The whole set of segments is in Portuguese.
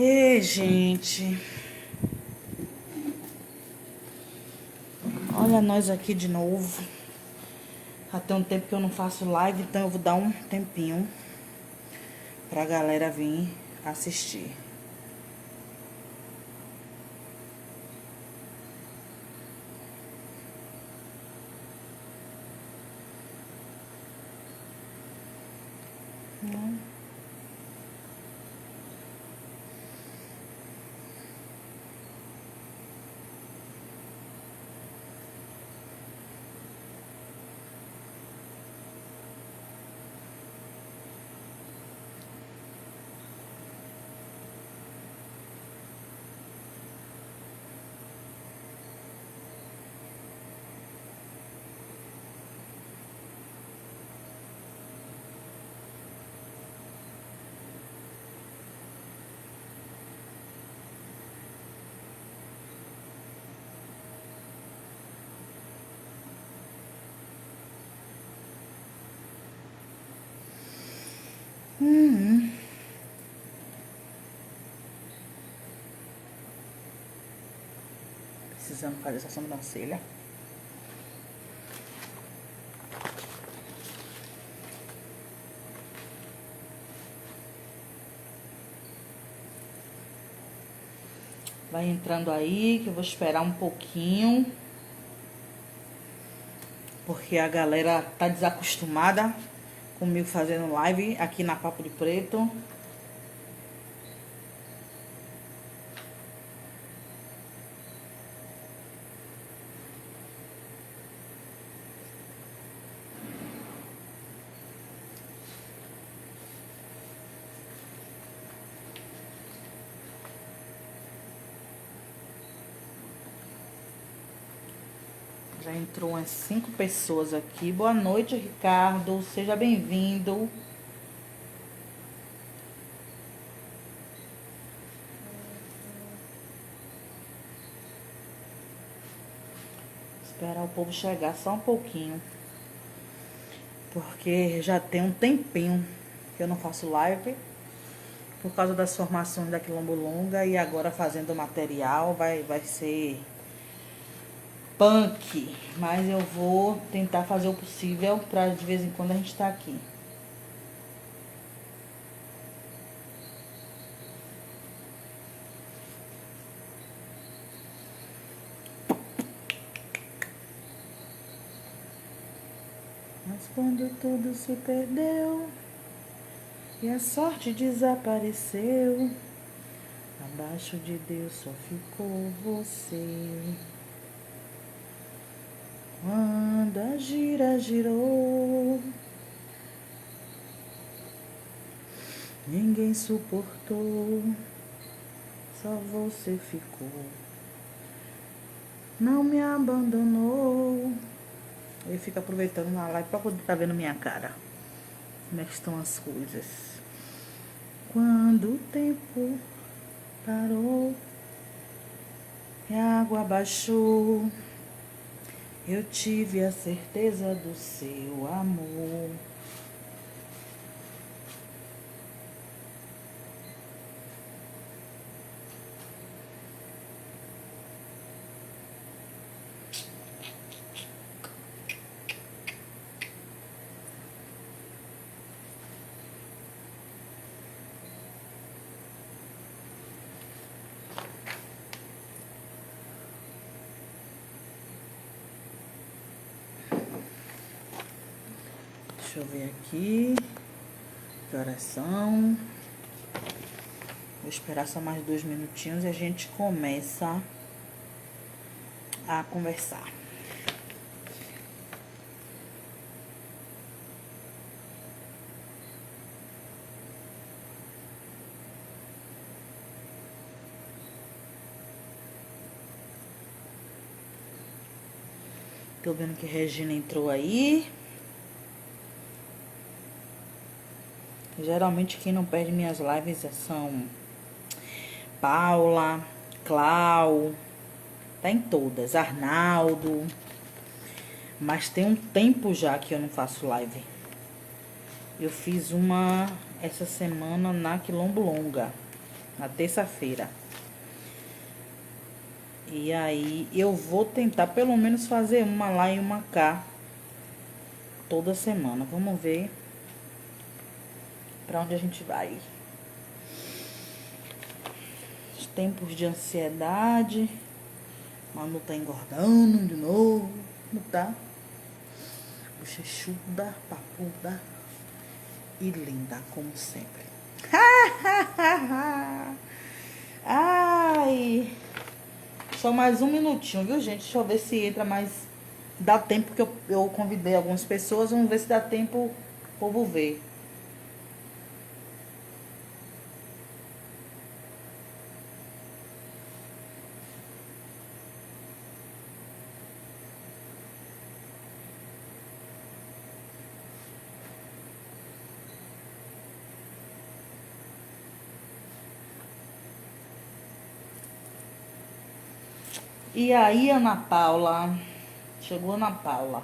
Ei, gente. Olha nós aqui de novo. Já tem um tempo que eu não faço live, então eu vou dar um tempinho pra galera vir assistir. Precisando fazer essa sobrancelha. Vai entrando aí, que eu vou esperar um pouquinho. Porque a galera tá desacostumada comigo fazendo live aqui na Papo de Preto. Já entrou umas 5 pessoas aqui. Boa noite, Ricardo. Seja bem-vindo. Esperar o povo chegar só um pouquinho. Porque já tem um tempinho que eu não faço live. Por causa das formações da Quilombulonga. E agora fazendo material vai ser punk. Mas eu vou tentar fazer o possível pra de vez em quando a gente tá aqui. Mas quando tudo se perdeu e a sorte desapareceu, abaixo de Deus só ficou você. Quando a gira girou, ninguém suportou, só você ficou. Não me abandonou. Ele fica aproveitando na live pra poder estar vendo minha cara. Como é que estão as coisas. Quando o tempo parou e a água baixou, eu tive a certeza do seu amor. Deixa eu ver aqui. Que horas são? Vou esperar só mais 2 minutinhos e a gente começa a conversar. Tô vendo que a Regina entrou aí. Geralmente quem não perde minhas lives são Paula, Clau, tá em todas, Arnaldo. Mas tem um tempo já que eu não faço live. Eu fiz uma essa semana na Quilombulonga. na terça-feira. E aí eu vou tentar pelo menos fazer uma lá e uma cá toda semana. Vamos ver pra onde a gente vai. Os tempos de ansiedade. Manu tá engordando de novo. Não tá? Bochechuda, papuda e linda, como sempre. Ai. Só mais um minutinho, viu, gente? Deixa eu ver se entra mais. Dá tempo que eu convidei algumas pessoas. Vamos ver se dá tempo o povo ver. E aí, Ana Paula? Chegou Ana Paula.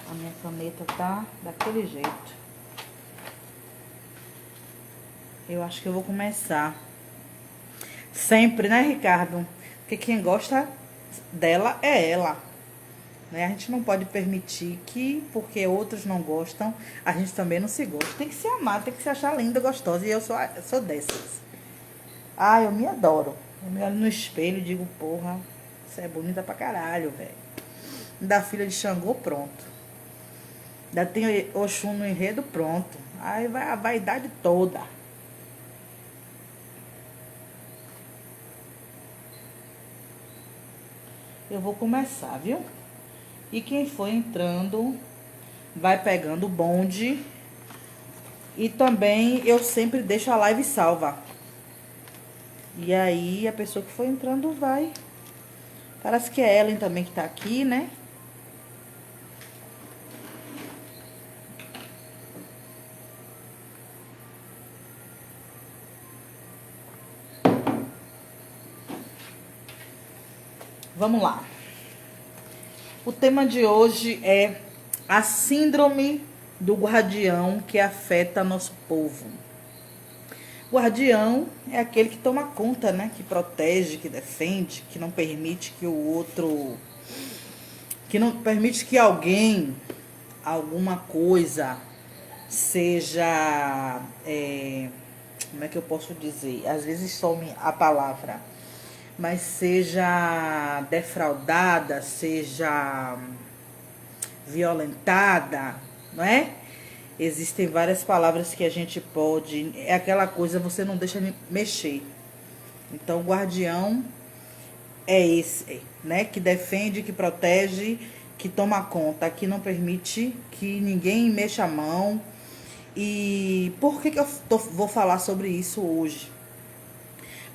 A minha caneta tá daquele jeito. Eu acho que eu vou começar. Sempre, né, Ricardo? Porque quem gosta dela é ela. Né? A gente não pode permitir que, porque outros não gostam, a gente também não se gosta. Tem que se amar, tem que se achar linda, gostosa. E eu sou dessas. Ah, eu me adoro. Eu me olho no espelho e digo, porra, você é bonita pra caralho, velho. Da filha de Xangô, pronto. Ainda tem Oxum no enredo, pronto. Aí vai a vaidade toda. Eu vou começar, viu? E quem for entrando, vai pegando o bonde. E também eu sempre deixo a live salva. E aí a pessoa que for entrando vai. Parece que é Ellen também que tá aqui, né? Vamos lá. O tema de hoje é a síndrome do guardião que afeta nosso povo. Guardião é aquele que toma conta, né? Que protege, que defende, que não permite que o outro... Que não permite que alguém, alguma coisa, seja... como é que eu posso dizer? Às vezes some a palavra. Mas seja defraudada, seja violentada, não é? Existem várias palavras que a gente pode... É aquela coisa, você não deixa mexer. Então, o guardião é esse, né? Que defende, que protege, que toma conta, que não permite que ninguém mexa a mão. E por que eu vou falar sobre isso hoje?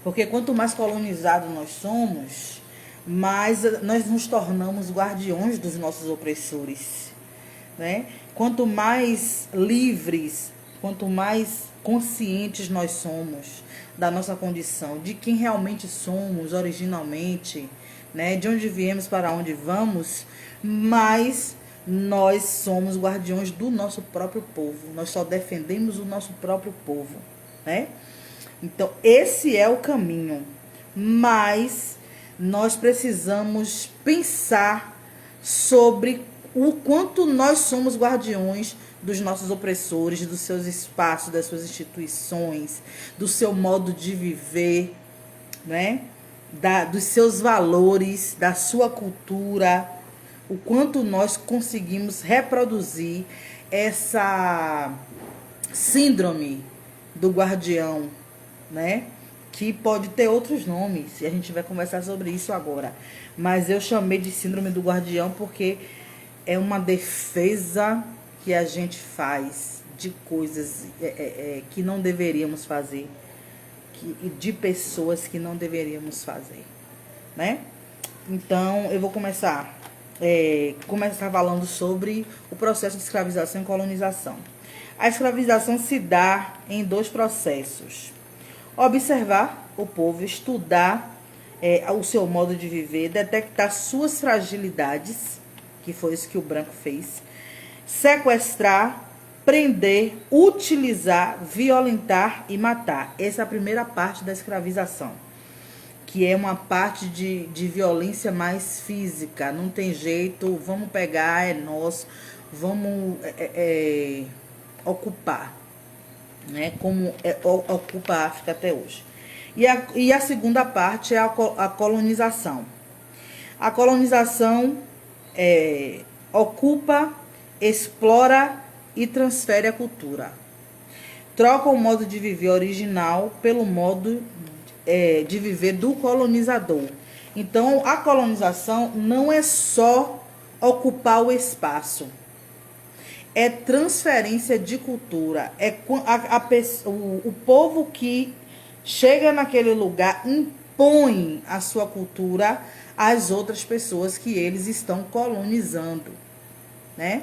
Porque quanto mais colonizados nós somos, mais nós nos tornamos guardiões dos nossos opressores, né? Quanto mais livres, quanto mais conscientes nós somos da nossa condição, de quem realmente somos originalmente, né? De onde viemos para onde vamos, mais nós somos guardiões do nosso próprio povo. Nós só defendemos o nosso próprio povo, né? Então, esse é o caminho. Mas nós precisamos pensar sobre o quanto nós somos guardiões dos nossos opressores, dos seus espaços, das suas instituições, do seu modo de viver, né? Dos seus valores, da sua cultura, o quanto nós conseguimos reproduzir essa síndrome do guardião, né? Que pode ter outros nomes, e a gente vai conversar sobre isso agora. Mas eu chamei de síndrome do guardião porque é uma defesa que a gente faz de coisas que não deveríamos fazer, de pessoas que não deveríamos fazer, né? Então, eu vou começar começar falando sobre o processo de escravização e colonização. A escravização se dá em 2 processos. Observar o povo, estudar o seu modo de viver, detectar suas fragilidades, que foi isso que o branco fez, sequestrar, prender, utilizar, violentar e matar. Essa é a primeira parte da escravização, que é uma parte de violência mais física. Não tem jeito, vamos pegar, é nosso, vamos ocupar, né? Como ocupa a África até hoje. E a segunda parte é a colonização. A colonização ocupa, explora e transfere a cultura. Troca o modo de viver original pelo modo de viver do colonizador. Então, a colonização não é só ocupar o espaço. É transferência de cultura. É o povo que chega naquele lugar impõe a sua cultura às outras pessoas que eles estão colonizando, né?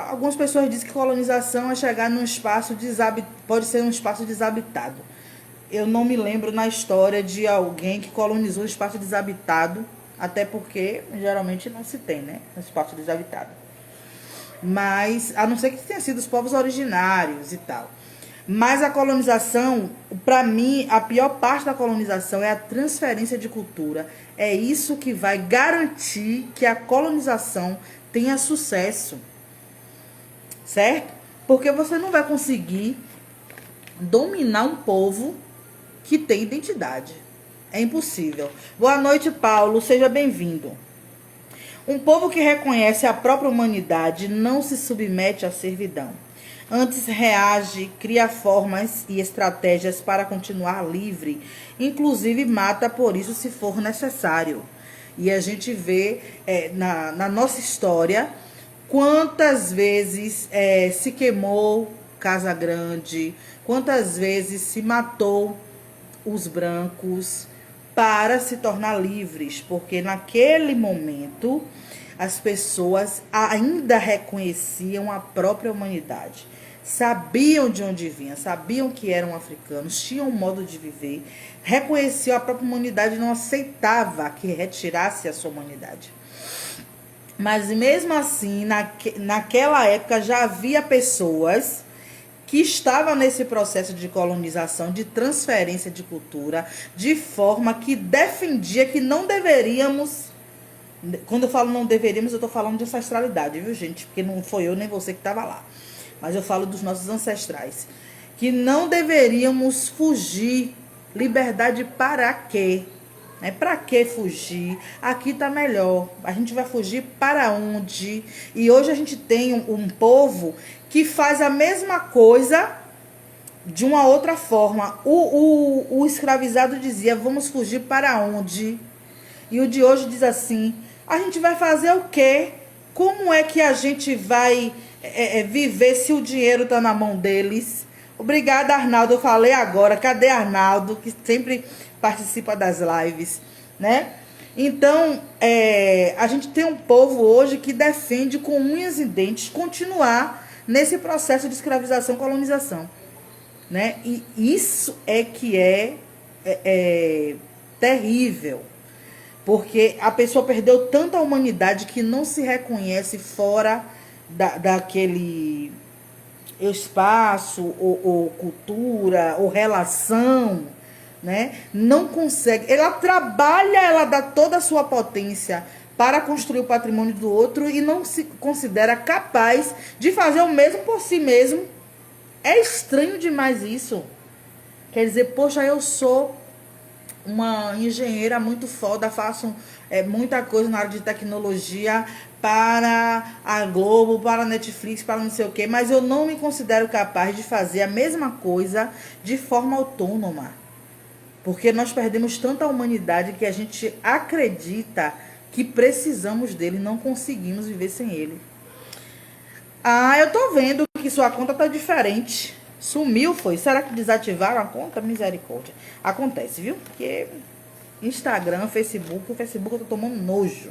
Algumas pessoas dizem que colonização é chegar num espaço pode ser um espaço desabitado. Eu não me lembro na história de alguém que colonizou um espaço desabitado, até porque geralmente não se tem, né? Um espaço desabitado. Mas, a não ser que tenha sido os povos originários e tal. Mas a colonização, para mim, a pior parte da colonização é a transferência de cultura. É isso que vai garantir que a colonização tenha sucesso. Certo? Porque você não vai conseguir dominar um povo que tem identidade. É impossível. Boa noite, Paulo. Seja bem-vindo. Um povo que reconhece a própria humanidade não se submete à servidão. Antes reage, cria formas e estratégias para continuar livre, inclusive mata por isso se for necessário. E a gente vê na nossa história quantas vezes se queimou Casa Grande, quantas vezes se matou os brancos para se tornar livres, porque naquele momento as pessoas ainda reconheciam a própria humanidade. Sabiam de onde vinham, sabiam que eram africanos, tinham um modo de viver, reconheciam a própria humanidade e não aceitava que retirasse a sua humanidade. Mas mesmo assim, naquela época já havia pessoas que estavam nesse processo de colonização, de transferência de cultura, de forma que defendia que não deveríamos. Quando eu falo não deveríamos, eu estou falando de ancestralidade, viu, gente? Porque não foi eu nem você que estava lá. Mas eu falo dos nossos ancestrais. Que não deveríamos fugir. Liberdade para quê? Para que fugir? Aqui está melhor. A gente vai fugir para onde? E hoje a gente tem um povo que faz a mesma coisa de uma outra forma. O escravizado dizia, vamos fugir para onde? E o de hoje diz assim, a gente vai fazer o quê? Como é que a gente vai viver se o dinheiro está na mão deles? Obrigada, Arnaldo. Eu falei agora. Cadê Arnaldo, que sempre participa das lives, né? Então, a gente tem um povo hoje que defende com unhas e dentes continuar nesse processo de escravização e colonização, né? E isso é que é terrível. Porque a pessoa perdeu tanta humanidade que não se reconhece fora daquele espaço, ou cultura, ou relação, né? Não consegue. Ela trabalha, ela dá toda a sua potência para construir o patrimônio do outro e não se considera capaz de fazer o mesmo por si mesmo. É estranho demais isso. Quer dizer, poxa, eu sou uma engenheira muito foda, faço muita coisa na área de tecnologia para a Globo, para a Netflix, para não sei o quê, mas eu não me considero capaz de fazer a mesma coisa de forma autônoma. Porque nós perdemos tanta humanidade que a gente acredita que precisamos dele, não conseguimos viver sem ele. Ah, eu tô vendo que sua conta tá diferente. Sumiu, foi? Será que desativaram a conta? Misericórdia. Acontece, viu? Porque Instagram, Facebook, o Facebook eu tô tomando nojo.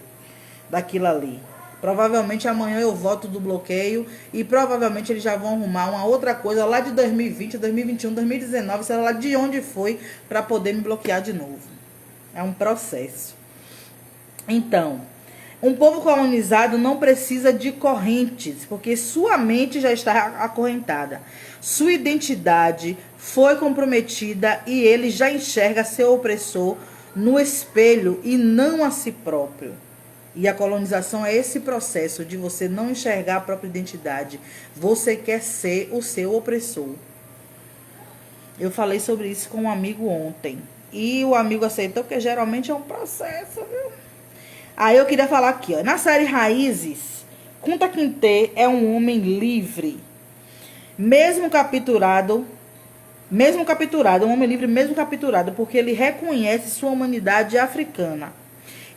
daquilo ali. Provavelmente amanhã eu volto do bloqueio e provavelmente eles já vão arrumar uma outra coisa lá de 2020, 2021, 2019, sei lá de onde foi, para poder me bloquear de novo. É um processo. Então, um povo colonizado não precisa de correntes, porque sua mente já está acorrentada. Sua identidade foi comprometida e ele já enxerga seu opressor no espelho e não a si próprio. E a colonização é esse processo de você não enxergar a própria identidade. Você quer ser o seu opressor. Eu falei sobre isso com um amigo ontem. E o amigo aceitou, porque geralmente é um processo, viu? Aí eu queria falar aqui, ó. Na série Raízes, Kunta Kinte é um homem livre. Mesmo capturado, um homem livre mesmo capturado, porque ele reconhece sua humanidade africana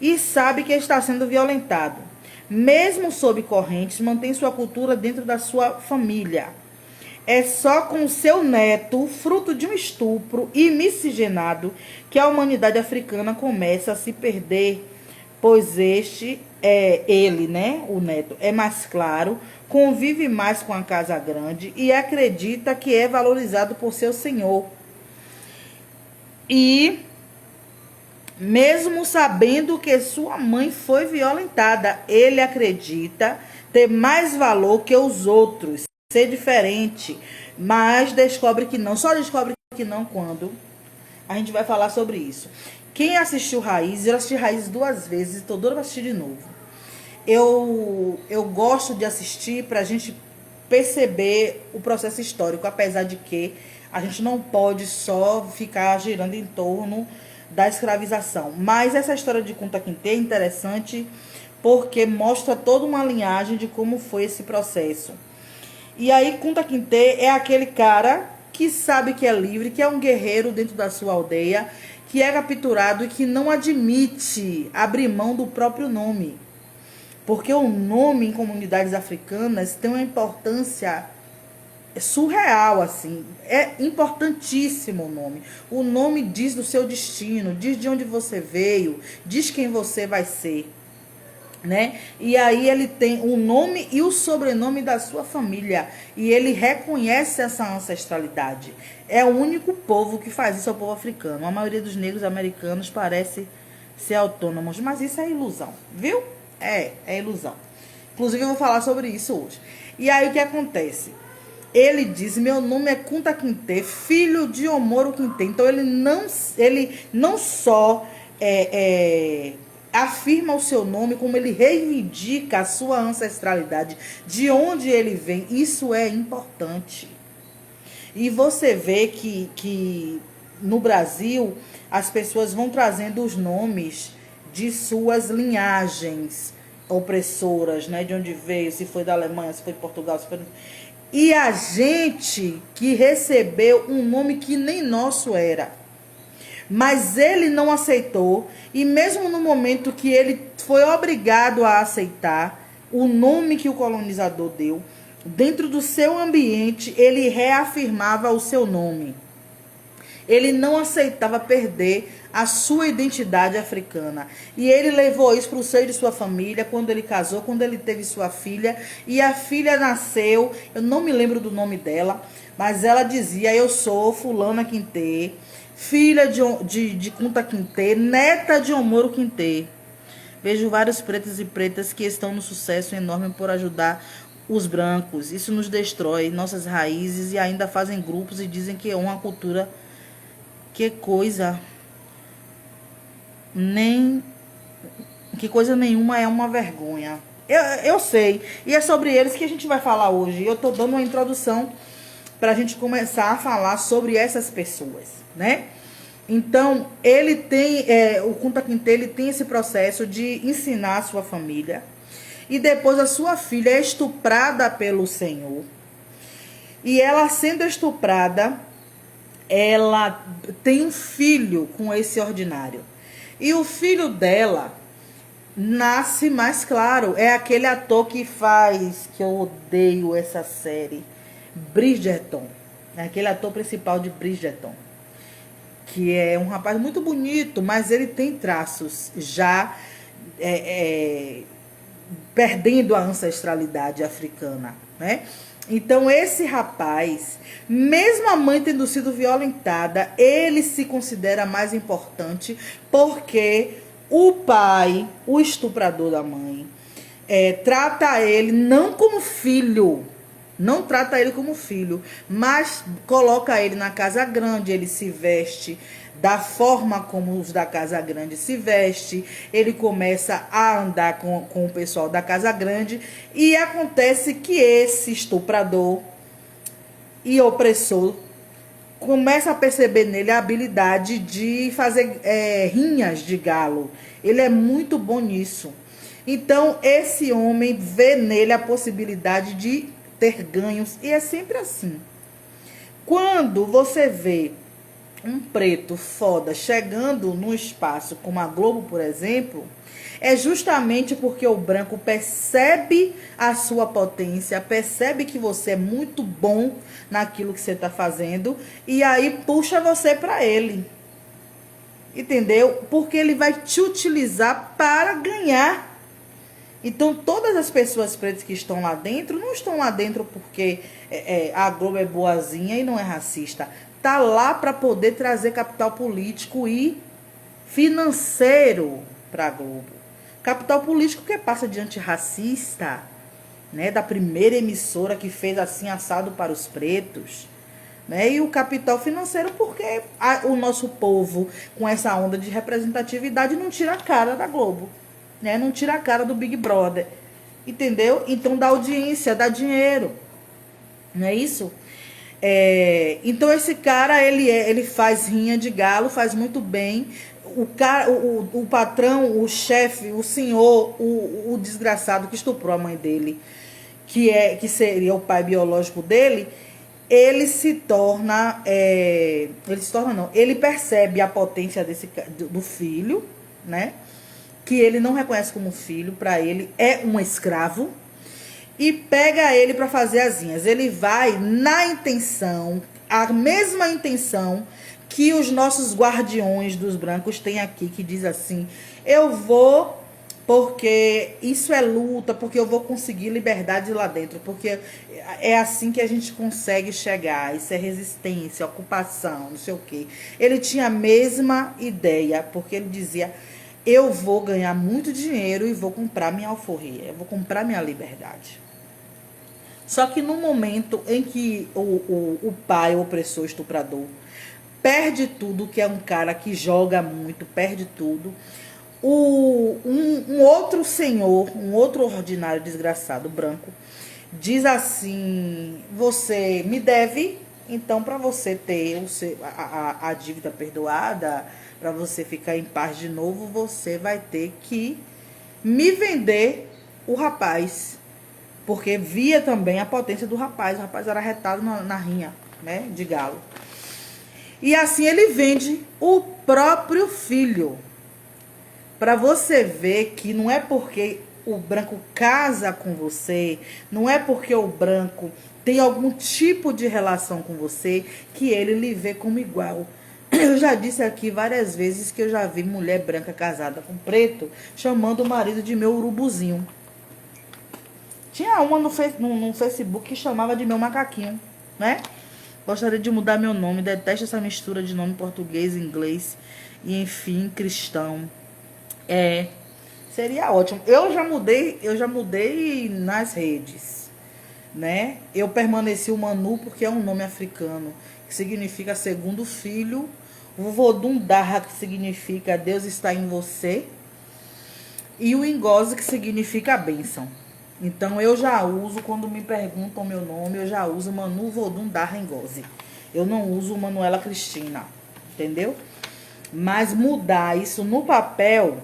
e sabe que está sendo violentado. Mesmo sob correntes, mantém sua cultura dentro da sua família. É só com seu neto, fruto de um estupro e miscigenado, que a humanidade africana começa a se perder, pois ele, né, o neto, é mais claro, convive mais com a casa grande e acredita que é valorizado por seu senhor. E mesmo sabendo que sua mãe foi violentada, ele acredita ter mais valor que os outros, ser diferente, mas descobre que não. Só descobre que não quando a gente vai falar sobre isso. Quem assistiu Raízes, eu assisti Raízes 2 vezes e estou doida para assistir de novo. Eu gosto de assistir para a gente perceber o processo histórico, apesar de que a gente não pode só ficar girando em torno da escravização. Mas essa história de Kunta Kinte é interessante porque mostra toda uma linhagem de como foi esse processo. E aí Kunta Kinte é aquele cara que sabe que é livre, que é um guerreiro dentro da sua aldeia, que é capturado e que não admite abrir mão do próprio nome. Porque o nome em comunidades africanas tem uma importância surreal, assim. É importantíssimo o nome. O nome diz do seu destino, diz de onde você veio, diz quem você vai ser, né? E aí ele tem o nome e o sobrenome da sua família. E ele reconhece essa ancestralidade. É o único povo que faz isso, é o povo africano. A maioria dos negros americanos parece ser autônomos, mas isso é ilusão, viu? É ilusão. Inclusive eu vou falar sobre isso hoje. E aí o que acontece? Ele diz, meu nome é Kunta Kinte, filho de Omoro Kinte. Então ele não só afirma o seu nome, como ele reivindica a sua ancestralidade, de onde ele vem. Isso é importante. E você vê que no Brasil as pessoas vão trazendo os nomes de suas linhagens opressoras, né? De onde veio, se foi da Alemanha, se foi de Portugal, se foi... E a gente que recebeu um nome que nem nosso era. Mas ele não aceitou, e mesmo no momento que ele foi obrigado a aceitar o nome que o colonizador deu, dentro do seu ambiente, ele reafirmava o seu nome. Ele não aceitava perder a sua identidade africana. E ele levou isso para o seio de sua família, quando ele casou, quando ele teve sua filha. E a filha nasceu, eu não me lembro do nome dela, mas ela dizia, eu sou fulana Kinte, filha de Kunta Kinte, neta de Omoro Kinte. Vejo vários pretos e pretas que estão no sucesso enorme por ajudar os brancos. Isso nos destrói nossas raízes e ainda fazem grupos e dizem que é uma cultura... Que coisa nenhuma, é uma vergonha. Eu sei. E é sobre eles que a gente vai falar hoje. Eu tô dando uma introdução para a gente começar a falar sobre essas pessoas, né? Então, ele tem, o Kunta Kinte, ele tem esse processo de ensinar a sua família. E depois a sua filha é estuprada pelo Senhor. E ela sendo estuprada, ela tem um filho com esse ordinário. E o filho dela nasce mais claro. É aquele ator que faz, que eu odeio essa série, Bridgerton. É aquele ator principal de Bridgerton. Que é um rapaz muito bonito, mas ele tem traços já perdendo a ancestralidade africana, né? Então esse rapaz, mesmo a mãe tendo sido violentada, ele se considera mais importante porque o pai, o estuprador da mãe, trata ele não como filho, não trata ele como filho, mas coloca ele na casa grande, ele se veste da forma como os da casa grande se veste, ele começa a andar com o pessoal da casa grande, e acontece que esse estuprador e opressor começa a perceber nele a habilidade de fazer rinhas de galo. Ele é muito bom nisso. Então esse homem vê nele a possibilidade de ter ganhos, e é sempre assim. Quando você vê um preto foda chegando no espaço, como a Globo, por exemplo, é justamente porque o branco percebe a sua potência, percebe que você é muito bom naquilo que você está fazendo, e aí puxa você para ele. Entendeu? Porque ele vai te utilizar para ganhar. Então, todas as pessoas pretas que estão lá dentro, não estão lá dentro porque a Globo é boazinha e não é racista. Tá lá para poder trazer capital político e financeiro para a Globo. Capital político que passa de antirracista, né, da primeira emissora que fez assim assado para os pretos, né, e o capital financeiro porque o nosso povo, com essa onda de representatividade, não tira a cara da Globo. Né? Não tira a cara do Big Brother, entendeu? Então dá audiência, dá dinheiro, não é isso? Então esse cara, ele faz rinha de galo, faz muito bem. O patrão, o chefe, o senhor, o desgraçado que estuprou a mãe dele, que seria o pai biológico dele, ele se torna, ele percebe a potência do filho, né? Que ele não reconhece como filho, para ele é um escravo, e pega ele para fazer as rinhas. Ele vai na intenção, a mesma intenção que os nossos guardiões dos brancos têm aqui, que diz assim: eu vou porque isso é luta, porque eu vou conseguir liberdade lá dentro, porque é assim que a gente consegue chegar, isso é resistência, ocupação, não sei o quê. Ele tinha a mesma ideia, porque ele dizia: eu vou ganhar muito dinheiro e vou comprar minha alforria, eu vou comprar minha liberdade. Só que no momento em que o pai, o opressor, estuprador, perde tudo, que é um cara que joga muito, perde tudo, um outro senhor, um outro ordinário desgraçado, branco, diz assim: você me deve, então para você ter a dívida perdoada, para você ficar em paz de novo, você vai ter que me vender o rapaz. Porque via também a potência do rapaz. O rapaz era retado na rinha, né, de galo. E assim ele vende o próprio filho. Para você ver que não é porque o branco casa com você, não é porque o branco tem algum tipo de relação com você, que ele lhe vê como igual. Eu já disse aqui várias vezes que eu já vi mulher branca casada com preto chamando o marido de meu urubuzinho. Tinha uma no Facebook que chamava de meu macaquinho, né? Gostaria de mudar meu nome, detesto essa mistura de nome português, inglês e, enfim, cristão. Seria ótimo. Eu já mudei nas redes, né? Eu permaneci o Manu porque é um nome africano, que significa segundo filho. O Vodun Darra, que significa Deus está em você. E o Ngozi, que significa bênção. Então eu já uso, quando me perguntam meu nome, eu já uso Manu Vodun Darra Ngozi. Eu não uso Manuela Cristina, entendeu? Mas mudar isso no papel,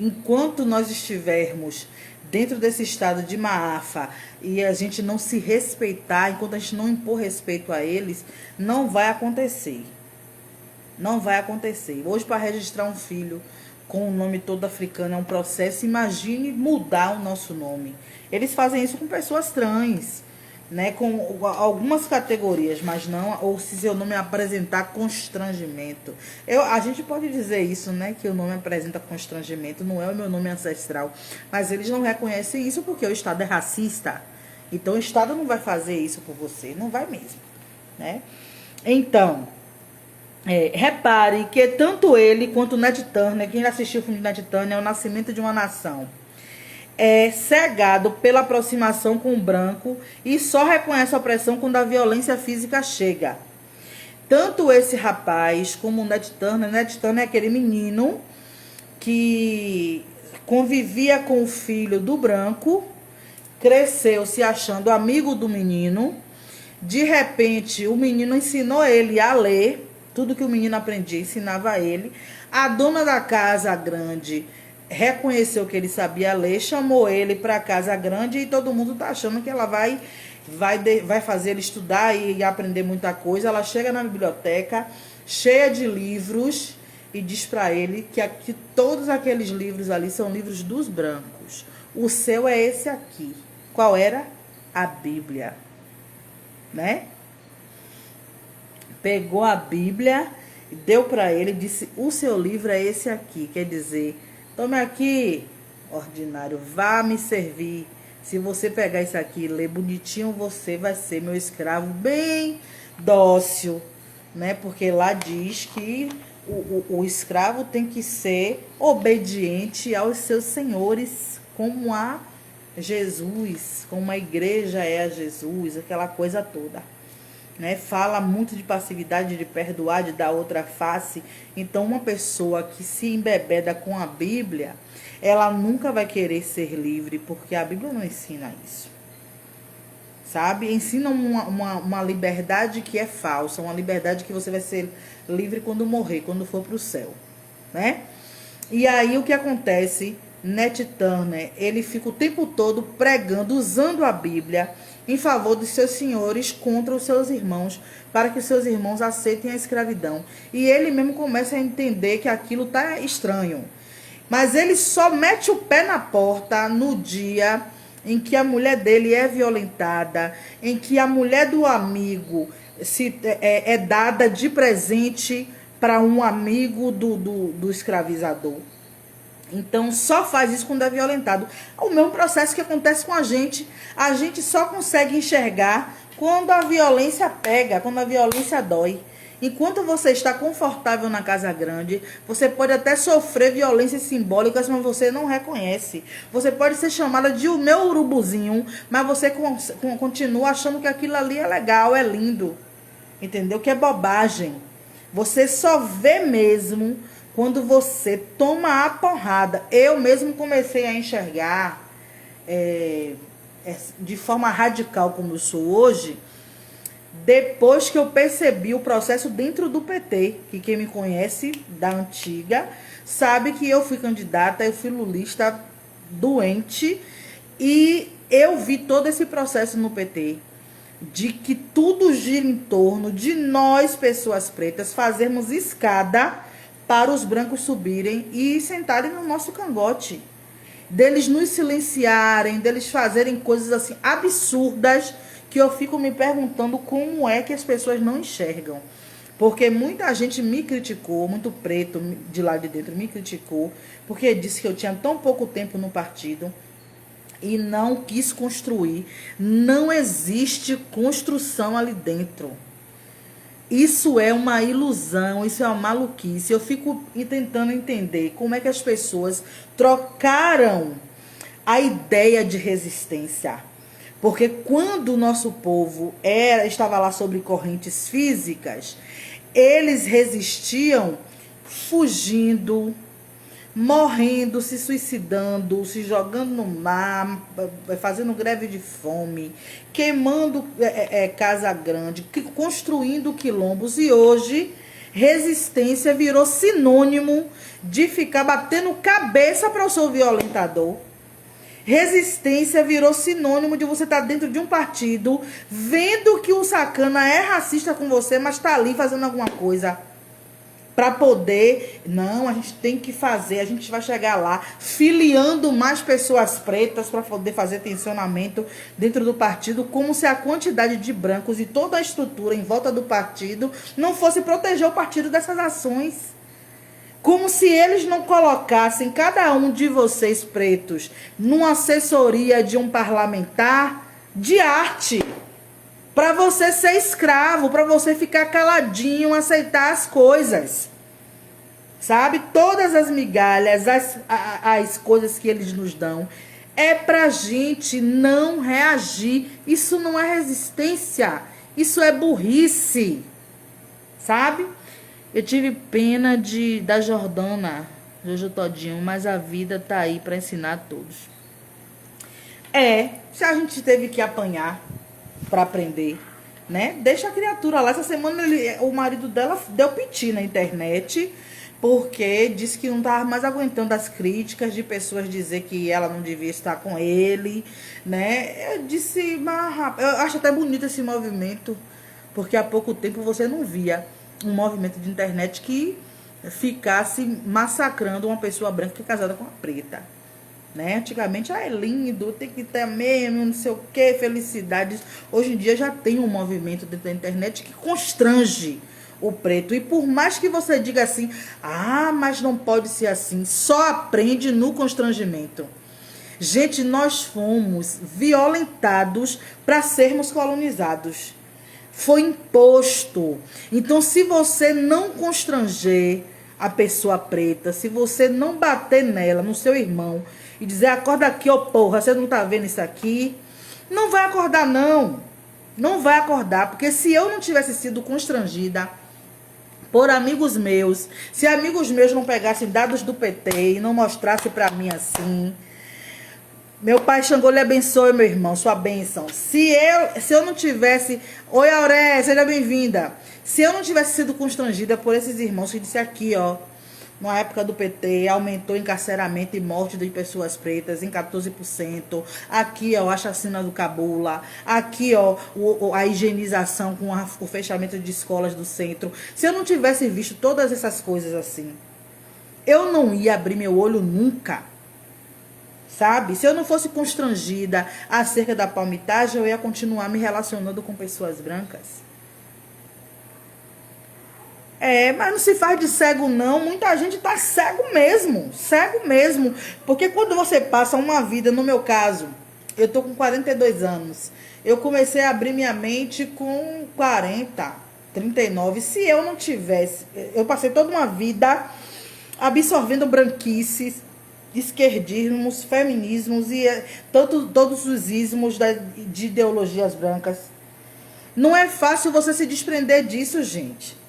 enquanto nós estivermos dentro desse estado de maafa e a gente não se respeitar, enquanto a gente não impor respeito a eles, não vai acontecer. Não vai acontecer. Hoje, para registrar um filho com o nome todo africano é um processo. Imagine mudar o nosso nome. Eles fazem isso com pessoas trans, né, com algumas categorias, mas não, ou se seu nome apresentar constrangimento. A gente pode dizer isso, né, que o nome apresenta constrangimento, não é o meu nome ancestral, mas eles não reconhecem isso porque o Estado é racista. Então o Estado não vai fazer isso por você, não vai mesmo, né? Então, repare que tanto ele quanto o Ned Turner, quem assistiu o filme de Ned Turner, é O Nascimento de uma Nação, é cegado pela aproximação com o branco e só reconhece a opressão quando a violência física chega. Tanto esse rapaz como o Ned Turner é aquele menino que convivia com o filho do branco, cresceu se achando amigo do menino, de repente o menino ensinou ele a ler, tudo que o menino aprendia ensinava a ele, a dona da casa grande reconheceu que ele sabia ler, chamou ele para a casa grande e todo mundo tá achando que ela vai fazer ele estudar e aprender muita coisa. Ela chega na biblioteca cheia de livros e diz para ele que todos aqueles livros ali são livros dos brancos. O seu é esse aqui. Qual era? A Bíblia, né? Pegou a Bíblia, deu para ele e disse: o seu livro é esse aqui. Quer dizer, tome aqui, ordinário, vá me servir. Se você pegar isso aqui e ler bonitinho, você vai ser meu escravo bem dócil, né? Porque lá diz que o escravo tem que ser obediente aos seus senhores, como a Jesus, como a igreja é a Jesus, aquela coisa toda, né? Fala muito de passividade, de perdoar, de dar outra face. Então uma pessoa que se embebeda com a Bíblia, ela nunca vai querer ser livre, porque a Bíblia não ensina isso, sabe? Ensina uma liberdade que é falsa, uma liberdade que você vai ser livre quando morrer, quando for para o céu, né? E aí o que acontece? Ned Turner, ele fica o tempo todo pregando, usando a Bíblia em favor dos seus senhores contra os seus irmãos, para que os seus irmãos aceitem a escravidão. E ele mesmo começa a entender que aquilo está estranho. Mas ele só mete o pé na porta no dia em que a mulher dele é violentada, em que a mulher do amigo é dada de presente para um amigo do escravizador. Então, só faz isso quando é violentado. O mesmo processo que acontece com a gente só consegue enxergar quando a violência pega, quando a violência dói. Enquanto você está confortável na casa grande, você pode até sofrer violências simbólicas, mas você não reconhece. Você pode ser chamada de o meu urubuzinho, mas você continua achando que aquilo ali é legal, é lindo. Entendeu? Que é bobagem. Você só vê mesmo quando você toma a porrada. Eu mesmo comecei a enxergar de forma radical como eu sou hoje, depois que eu percebi o processo dentro do PT, que quem me conhece da antiga sabe que eu fui candidata, eu fui lulista doente, e eu vi todo esse processo no PT, de que tudo gira em torno de nós, pessoas pretas, fazermos escada para os brancos subirem e sentarem no nosso cangote. Deles nos silenciarem, deles fazerem coisas assim absurdas, que eu fico me perguntando como é que as pessoas não enxergam. Porque muita gente me criticou, muito preto de lá de dentro me criticou, porque disse que eu tinha tão pouco tempo no partido e não quis construir. Não existe construção ali dentro. Isso é uma ilusão, isso é uma maluquice. Eu fico tentando entender como é que as pessoas trocaram a ideia de resistência. Porque quando o nosso povo estava lá sobre correntes físicas, eles resistiam fugindo, morrendo, se suicidando, se jogando no mar, fazendo greve de fome, queimando casa grande, construindo quilombos. E hoje, resistência virou sinônimo de ficar batendo cabeça para o seu violentador. Resistência virou sinônimo de você estar dentro de um partido, vendo que o sacana é racista com você, mas está ali fazendo alguma coisa. para poder, não, a gente tem que fazer, a gente vai chegar lá filiando mais pessoas pretas para poder fazer tensionamento dentro do partido, como se a quantidade de brancos e toda a estrutura em volta do partido não fosse proteger o partido dessas ações. Como se eles não colocassem cada um de vocês pretos numa assessoria de um parlamentar de arte, para você ser escravo, para você ficar caladinho, aceitar as coisas. Sabe? Todas as migalhas, as coisas que eles nos dão, é pra gente não reagir. Isso não é resistência, isso é burrice. Sabe? Eu tive pena da Jordana, Jojo Todinho, mas a vida tá aí para ensinar a todos. Se a gente teve que apanhar para aprender, né? Deixa a criatura lá. Essa semana o marido dela deu piti na internet, porque disse que não estava mais aguentando as críticas de pessoas dizer que ela não devia estar com ele, né? Eu disse, mas eu acho até bonito esse movimento, porque há pouco tempo você não via um movimento de internet que ficasse massacrando uma pessoa branca que é casada com uma preta. Né? Antigamente, é lindo, tem que ter mesmo, não sei o que, felicidades. Hoje em dia já tem um movimento dentro da internet que constrange o preto. E por mais que você diga assim, mas não pode ser assim, só aprende no constrangimento. Gente, nós fomos violentados para sermos colonizados. Foi imposto. Então, se você não constranger a pessoa preta, se você não bater nela, no seu irmão, e dizer, acorda aqui, ô porra, você não tá vendo isso aqui? Não vai acordar, não. Não vai acordar, porque se eu não tivesse sido constrangida por amigos meus, se amigos meus não pegassem dados do PT e não mostrassem pra mim assim, meu pai Xangô lhe abençoe, meu irmão, sua bênção. Se eu não tivesse... Oi, Auré, seja bem-vinda. Se eu não tivesse sido constrangida por esses irmãos que disse aqui, ó, na época do PT, aumentou encarceramento e morte de pessoas pretas em 14%. Aqui, ó, a chacina do Cabula. Aqui, ó, a higienização com o fechamento de escolas do centro. Se eu não tivesse visto todas essas coisas assim, eu não ia abrir meu olho nunca. Sabe? Se eu não fosse constrangida acerca da palmitagem, eu ia continuar me relacionando com pessoas brancas. Mas não se faz de cego, não. Muita gente tá cego mesmo. Cego mesmo. Porque quando você passa uma vida, no meu caso, eu tô com 42 anos. Eu comecei a abrir minha mente com 40, 39. Se eu não tivesse... Eu passei toda uma vida absorvendo branquices, esquerdismos, feminismos e todos os ismos de ideologias brancas. Não é fácil você se desprender disso, gente.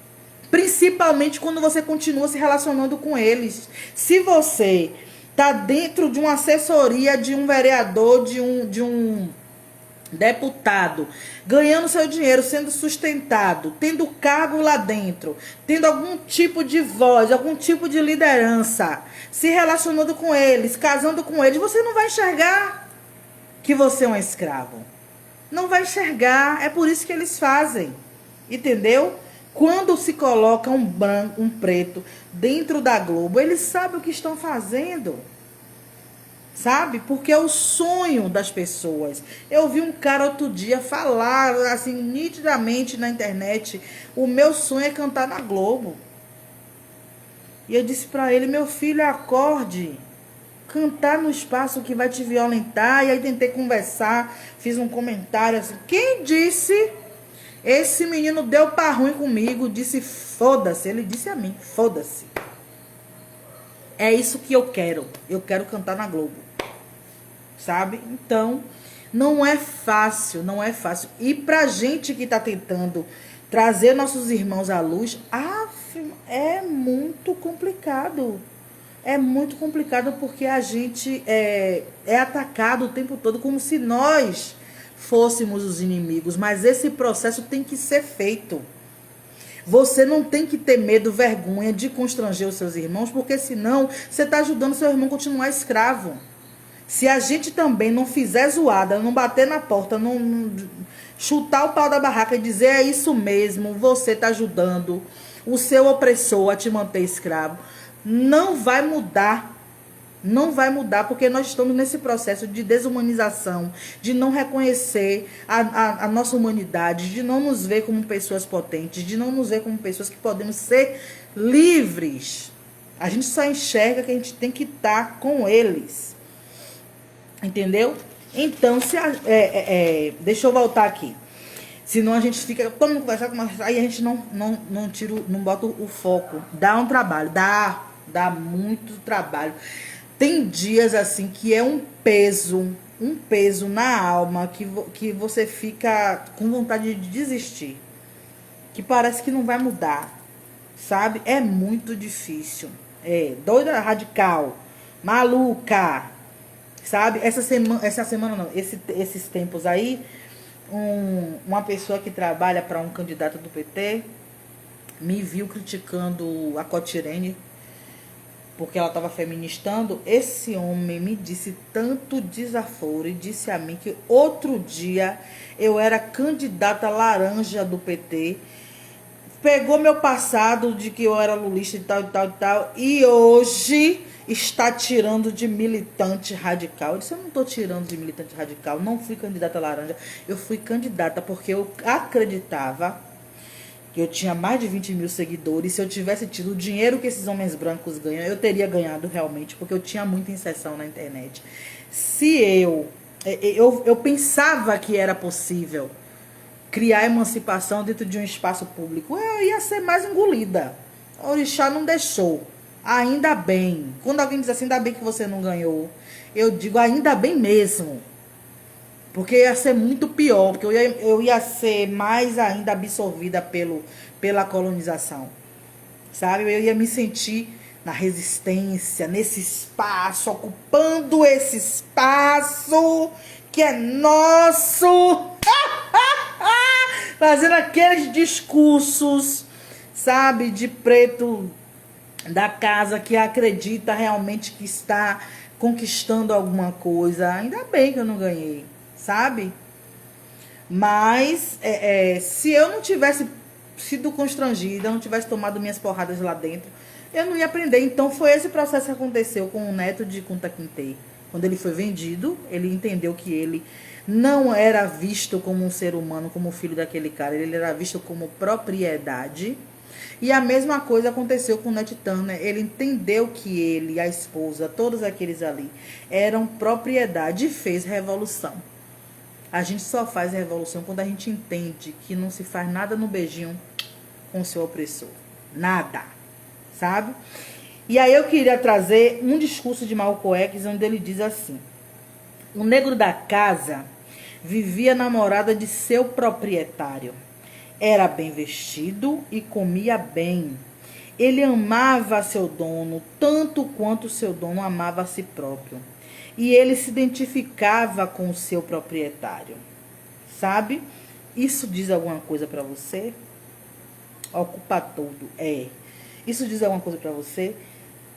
Principalmente quando você continua se relacionando com eles. Se você está dentro de uma assessoria de um vereador, de um deputado, ganhando seu dinheiro, sendo sustentado, tendo cargo lá dentro, tendo algum tipo de voz, algum tipo de liderança, se relacionando com eles, casando com eles, você não vai enxergar que você é um escravo. Não vai enxergar. É por isso que eles fazem. Entendeu? Quando se coloca um branco, um preto dentro da Globo, eles sabem o que estão fazendo. Sabe? Porque é o sonho das pessoas. Eu vi um cara outro dia falar, assim, nitidamente na internet, o meu sonho é cantar na Globo. E eu disse pra ele, meu filho, acorde. Cantar no espaço que vai te violentar. E aí tentei conversar, fiz um comentário assim. Quem disse... Esse menino deu pra ruim comigo, disse foda-se. Ele disse a mim, foda-se. É isso que eu quero. Eu quero cantar na Globo. Sabe? Então, não é fácil, não é fácil. E pra gente que tá tentando trazer nossos irmãos à luz, é muito complicado. É muito complicado porque a gente é atacado o tempo todo como se nós fôssemos os inimigos, mas esse processo tem que ser feito. Você não tem que ter medo, vergonha de constranger os seus irmãos, porque senão você está ajudando seu irmão a continuar escravo. Se a gente também não fizer zoada, não bater na porta, não chutar o pau da barraca e dizer é isso mesmo, você está ajudando o seu opressor a te manter escravo, não vai mudar. Não vai mudar, porque nós estamos nesse processo de desumanização, de não reconhecer a nossa humanidade, de não nos ver como pessoas potentes, de não nos ver como pessoas que podemos ser livres. A gente só enxerga que a gente tem que estar com eles. Entendeu? Então, deixa eu voltar aqui. Senão a gente fica, todo mundo conversar, aí a gente não tira, não bota o foco. Dá um trabalho, dá muito trabalho. Tem dias assim que é um peso na alma, que você fica com vontade de desistir. Que parece que não vai mudar, sabe? É muito difícil. Doida, radical, maluca, sabe? Essa semana não, esses tempos aí, uma pessoa que trabalha para um candidato do PT me viu criticando a Cotirene, porque ela estava feministando. Esse homem me disse tanto desaforo e disse a mim que outro dia eu era candidata laranja do PT, pegou meu passado de que eu era lulista e tal, e hoje está tirando de militante radical. Eu disse, eu não estou tirando de militante radical, não fui candidata laranja, eu fui candidata porque eu acreditava que eu tinha mais de 20 mil seguidores. Se eu tivesse tido o dinheiro que esses homens brancos ganham, eu teria ganhado realmente, porque eu tinha muita inserção na internet. Se eu pensava que era possível criar emancipação dentro de um espaço público, eu ia ser mais engolida. O orixá não deixou. Ainda bem. Quando alguém diz assim, ainda bem que você não ganhou, eu digo, ainda bem mesmo. Porque ia ser muito pior, porque eu ia ser mais ainda absorvida pela colonização. Sabe? Eu ia me sentir na resistência, nesse espaço, ocupando esse espaço que é nosso. Fazendo aqueles discursos, sabe, de preto da casa que acredita realmente que está conquistando alguma coisa. Ainda bem que eu não ganhei, sabe? Mas se eu não tivesse sido constrangida, não tivesse tomado minhas porradas lá dentro, eu não ia aprender. Então foi esse processo que aconteceu com o neto de Kunta Kinte. Quando ele foi vendido, ele entendeu que ele não era visto como um ser humano, como filho daquele cara. Ele era visto como propriedade. E a mesma coisa aconteceu com o Nat Turner. Ele entendeu que ele, a esposa, todos aqueles ali, eram propriedade e fez revolução. A gente só faz revolução quando a gente entende que não se faz nada no beijinho com o seu opressor. Nada. Sabe? E aí eu queria trazer um discurso de Malcolm X, onde ele diz assim: o negro da casa vivia namorada de seu proprietário. Era bem vestido e comia bem. Ele amava seu dono tanto quanto seu dono amava a si próprio. E ele se identificava com o seu proprietário. Sabe? Isso diz alguma coisa para você? Ocupa tudo. Isso diz alguma coisa para você?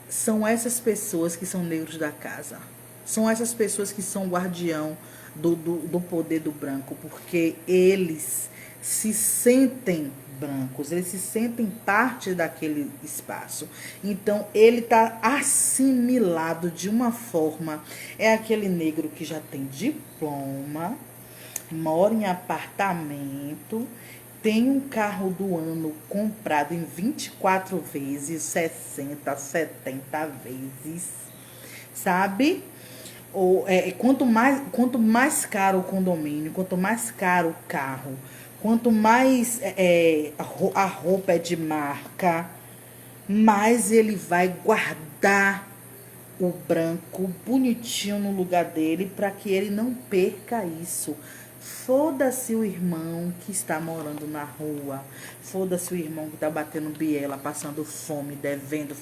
São essas pessoas que são negros da casa. São essas pessoas que são guardião do poder do branco. Porque eles se sentem brancos, eles se sentem parte daquele espaço. Então, ele está assimilado de uma forma. É aquele negro que já tem diploma, mora em apartamento, tem um carro do ano comprado em 24 vezes, 60, 70 vezes, sabe? Quanto mais caro o condomínio, quanto mais caro o carro, quanto mais a roupa é de marca, mais ele vai guardar o branco bonitinho no lugar dele para que ele não perca isso. Foda-se o irmão que está morando na rua. Foda-se o irmão que está batendo biela, passando fome, devendo,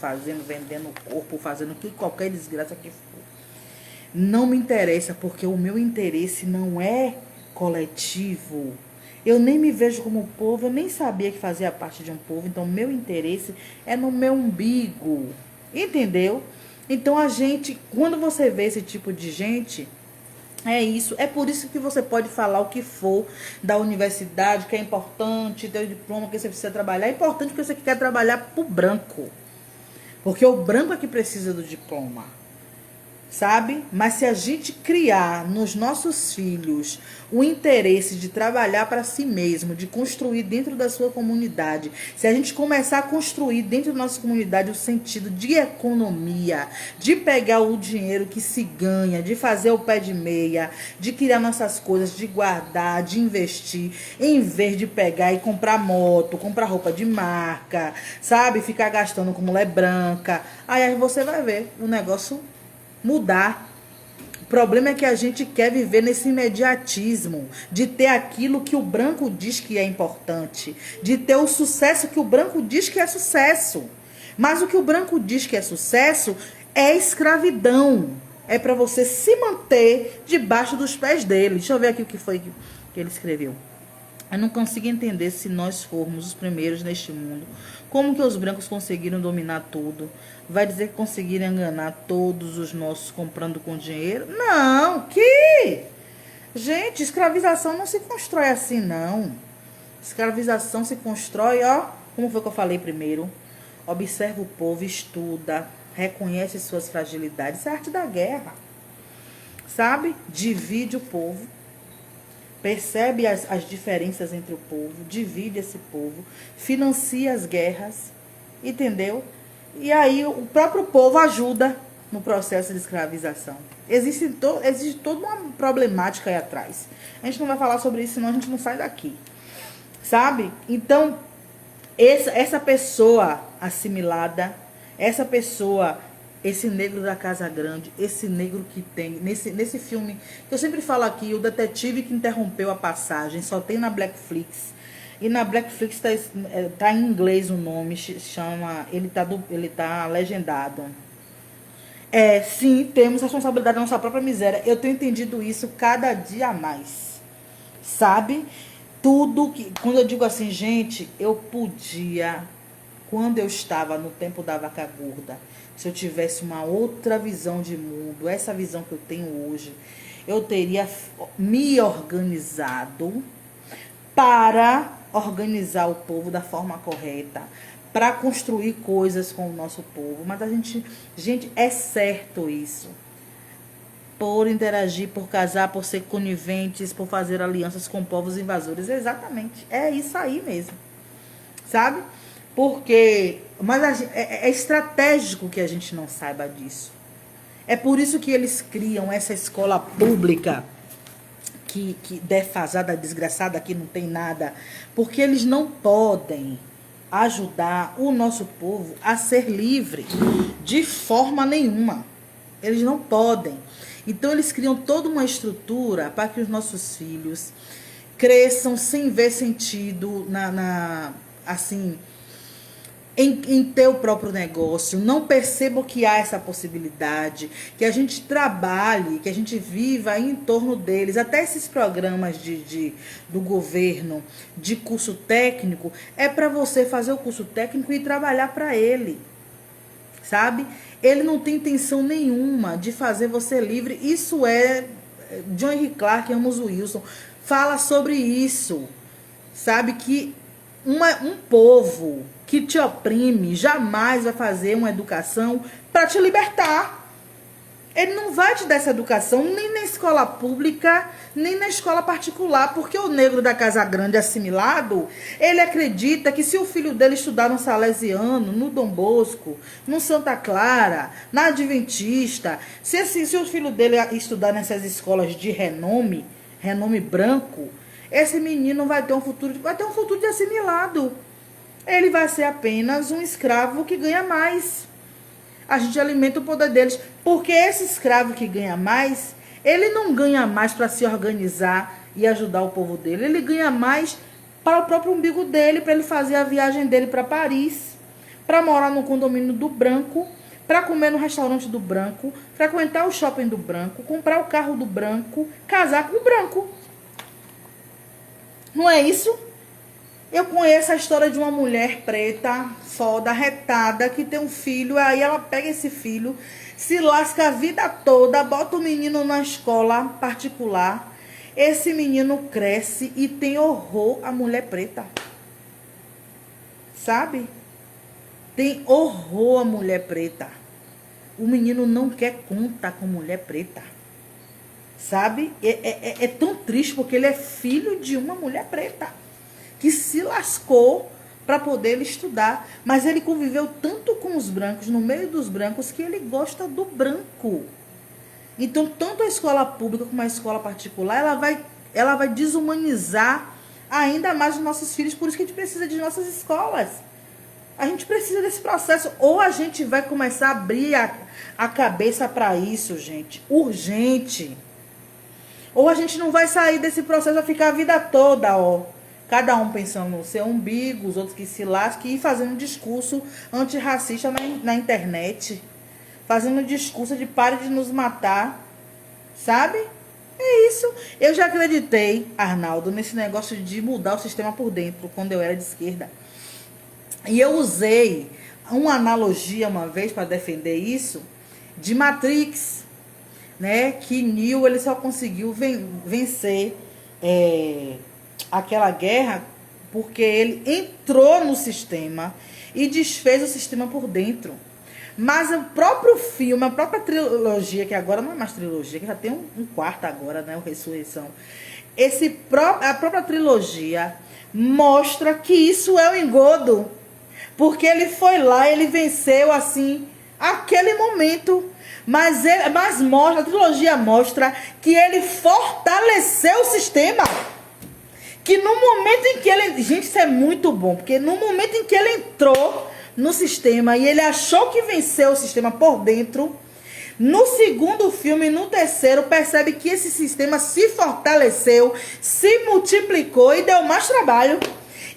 vendendo o corpo, fazendo qualquer desgraça que for. Não me interessa, porque o meu interesse não é coletivo. Eu nem me vejo como povo, eu nem sabia que fazia parte de um povo. Então, meu interesse é no meu umbigo. Entendeu? Então, quando você vê esse tipo de gente, É isso. É por isso que você pode falar o que for da universidade, que é importante ter o diploma, que você precisa trabalhar. É importante porque você quer trabalhar pro branco. Porque o branco é que precisa do diploma. Sabe? Mas se a gente criar nos nossos filhos o interesse de trabalhar para si mesmo, de construir dentro da sua comunidade, se a gente começar a construir dentro da nossa comunidade o sentido de economia, de pegar o dinheiro que se ganha, de fazer o pé de meia, de criar nossas coisas, de guardar, de investir, em vez de pegar e comprar moto, comprar roupa de marca, sabe? Ficar gastando com mulher branca. Aí você vai ver o negócio mudar. O problema é que a gente quer viver nesse imediatismo, de ter aquilo que o branco diz que é importante, de ter o sucesso que o branco diz que é sucesso. Mas o que o branco diz que é sucesso é escravidão. É para você se manter debaixo dos pés dele. Deixa eu ver aqui o que foi que ele escreveu. Eu não consigo entender, se nós formos os primeiros neste mundo, como que os brancos conseguiram dominar tudo? Vai dizer que conseguiram enganar todos os nossos comprando com dinheiro? Não, que? Gente, escravização não se constrói assim, não. Escravização se constrói, ó, como foi que eu falei primeiro? Observa o povo, estuda, reconhece suas fragilidades. Isso é a arte da guerra, sabe? Divide o povo. Percebe as diferenças entre o povo, divide esse povo, financia as guerras, entendeu? E aí o próprio povo ajuda no processo de escravização. Existe toda uma problemática aí atrás. A gente não vai falar sobre isso, senão a gente não sai daqui. Sabe? Então, essa pessoa assimilada, essa pessoa, esse negro da Casa Grande, esse negro que tem, nesse filme, que eu sempre falo aqui, o detetive que interrompeu a passagem, só tem na Blackflix. E na Blackflix tá em inglês o nome, chama, ele tá legendado. Sim, temos responsabilidade da nossa própria miséria. Eu tenho entendido isso cada dia a mais. Sabe? Tudo que, quando eu digo assim, gente, eu podia, quando eu estava no tempo da vaca gorda, se eu tivesse uma outra visão de mundo, essa visão que eu tenho hoje, eu teria me organizado para organizar o povo da forma correta, para construir coisas com o nosso povo. Mas a gente, é certo isso. Por interagir, por casar, por ser coniventes, por fazer alianças com povos invasores. Exatamente. É isso aí mesmo. Sabe? Porque, mas é estratégico que a gente não saiba disso. É por isso que eles criam essa escola pública que defasada, desgraçada, que não tem nada. Porque eles não podem ajudar o nosso povo a ser livre de forma nenhuma. Eles não podem. Então eles criam toda uma estrutura para que os nossos filhos cresçam sem ver sentido assim, em ter o próprio negócio, não percebam que há essa possibilidade, que a gente trabalhe, que a gente viva em torno deles. Até esses programas do governo de curso técnico, é para você fazer o curso técnico e trabalhar para ele, sabe? Ele não tem intenção nenhuma de fazer você livre. Isso é John Henry Clarke, Amos Wilson, fala sobre isso, sabe? Que um povo que te oprime jamais vai fazer uma educação para te libertar. Ele não vai te dar essa educação nem na escola pública, nem na escola particular, porque o negro da Casa Grande assimilado, ele acredita que se o filho dele estudar no Salesiano, no Dom Bosco, no Santa Clara, na Adventista, se o filho dele estudar nessas escolas de renome branco, esse menino vai ter um futuro de assimilado. Ele vai ser apenas um escravo que ganha mais. A gente alimenta o poder deles. Porque esse escravo que ganha mais, ele não ganha mais para se organizar e ajudar o povo dele. Ele ganha mais para o próprio umbigo dele, para ele fazer a viagem dele para Paris, para morar no condomínio do branco, para comer no restaurante do branco, frequentar o shopping do branco, comprar o carro do branco, casar com o branco. Não é isso? Eu conheço a história de uma mulher preta, foda, retada, que tem um filho, aí ela pega esse filho, se lasca a vida toda, bota o menino na escola particular, esse menino cresce e tem horror à mulher preta. Sabe? Tem horror à mulher preta. O menino não quer conta com mulher preta. Sabe? É tão triste porque ele é filho de uma mulher preta que se lascou para poder ele estudar. Mas ele conviveu tanto com os brancos, no meio dos brancos, que ele gosta do branco. Então, tanto a escola pública como a escola particular, ela vai desumanizar ainda mais os nossos filhos. Por isso que a gente precisa de nossas escolas. A gente precisa desse processo. Ou a gente vai começar a abrir a cabeça para isso, gente. Urgente. Ou a gente não vai sair desse processo, vai ficar a vida toda, ó. Cada um pensando no seu umbigo, os outros que se lasquem, e fazendo um discurso antirracista na internet. Fazendo um discurso de pare de nos matar. Sabe? É isso. Eu já acreditei, Arnaldo, nesse negócio de mudar o sistema por dentro, quando eu era de esquerda. E eu usei uma analogia uma vez para defender isso, de Matrix, né? Que Neo ele só conseguiu vencer aquela guerra porque ele entrou no sistema e desfez o sistema por dentro. Mas o próprio filme, a própria trilogia, que agora não é mais trilogia, que já tem um quarto agora, né? O Ressurreição. A própria trilogia mostra que isso é o engodo. Porque ele foi lá, ele venceu assim, aquele momento. Mas mostra, a trilogia mostra que ele fortaleceu o sistema. Que no momento em que ele... Gente, isso é muito bom. Porque no momento em que ele entrou no sistema e ele achou que venceu o sistema por dentro, no segundo filme, no terceiro, percebe que esse sistema se fortaleceu, se multiplicou e deu mais trabalho.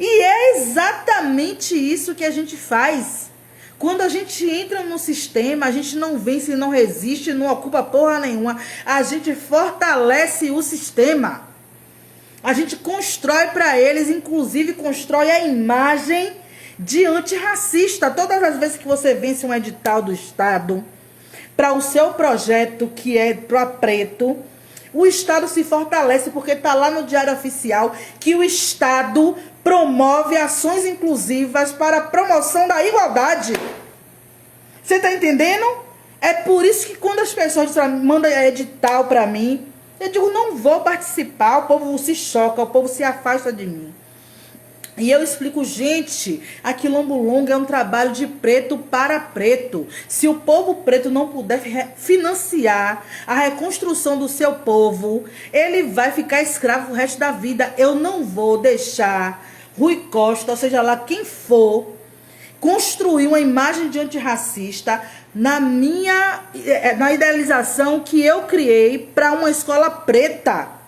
E é exatamente isso que a gente faz. Quando a gente entra no sistema, a gente não vence, não resiste, não ocupa porra nenhuma. A gente fortalece o sistema. A gente constrói para eles, inclusive constrói a imagem de antirracista. Todas as vezes que você vence um edital do Estado para o seu projeto, que é para preto, o Estado se fortalece porque está lá no Diário Oficial que o Estado promove ações inclusivas para a promoção da igualdade. Você está entendendo? É por isso que quando as pessoas mandam edital para mim, eu digo, não vou participar, o povo se choca, o povo se afasta de mim. E eu explico, gente, a Quilombo Longo é um trabalho de preto para preto. Se o povo preto não puder financiar a reconstrução do seu povo, ele vai ficar escravo o resto da vida. Eu não vou deixar Rui Costa, ou seja lá quem for, construir uma imagem de antirracista na idealização que eu criei para uma escola preta.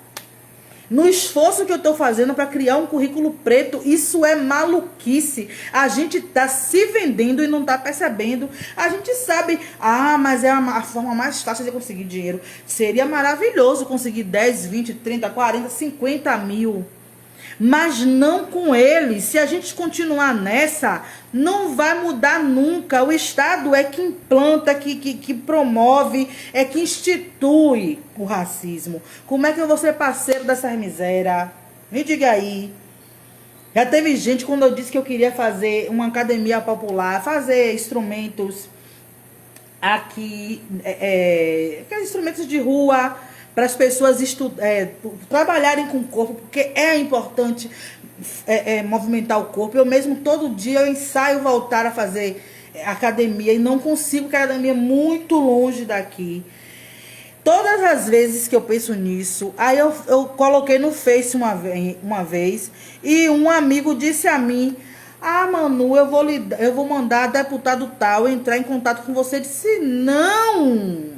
No esforço que eu estou fazendo para criar um currículo preto, isso é maluquice. A gente está se vendendo e não está percebendo. A gente sabe, mas é a forma mais fácil de conseguir dinheiro. Seria maravilhoso conseguir 10, 20, 30, 40, 50 mil. Mas não com eles. Se a gente continuar nessa, não vai mudar nunca. O Estado é que implanta, que promove, é que institui o racismo. Como é que eu vou ser parceiro dessas misérias? Me diga aí. Já teve gente, quando eu disse que eu queria fazer uma academia popular, fazer instrumentos aqui, aqueles instrumentos de rua, para as pessoas trabalharem com o corpo, porque é importante movimentar o corpo. Eu mesmo, todo dia, eu ensaio voltar a fazer academia e não consigo, porque a academia é muito longe daqui. Todas as vezes que eu penso nisso, aí eu coloquei no Face uma vez e um amigo disse a mim, Manu, eu vou mandar deputado tal entrar em contato com você. Eu disse, não!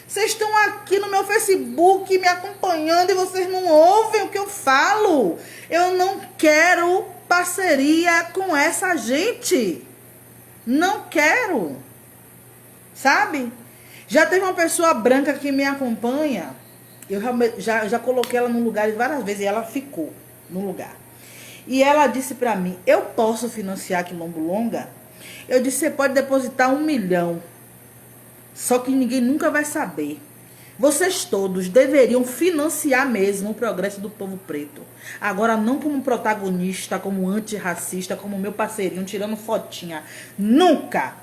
Vocês estão aqui no meu Facebook me acompanhando e vocês não ouvem o que eu falo. Eu não quero parceria com essa gente. Não quero. Sabe? Já teve uma pessoa branca que me acompanha. Eu já coloquei ela no lugar várias vezes e ela ficou no lugar. E ela disse para mim, eu posso financiar Quilombo Longa? Eu disse, você pode depositar 1 milhão. Só que ninguém nunca vai saber. Vocês todos deveriam financiar mesmo o progresso do povo preto. Agora, não como protagonista, como antirracista, como meu parceirinho, tirando fotinha. Nunca!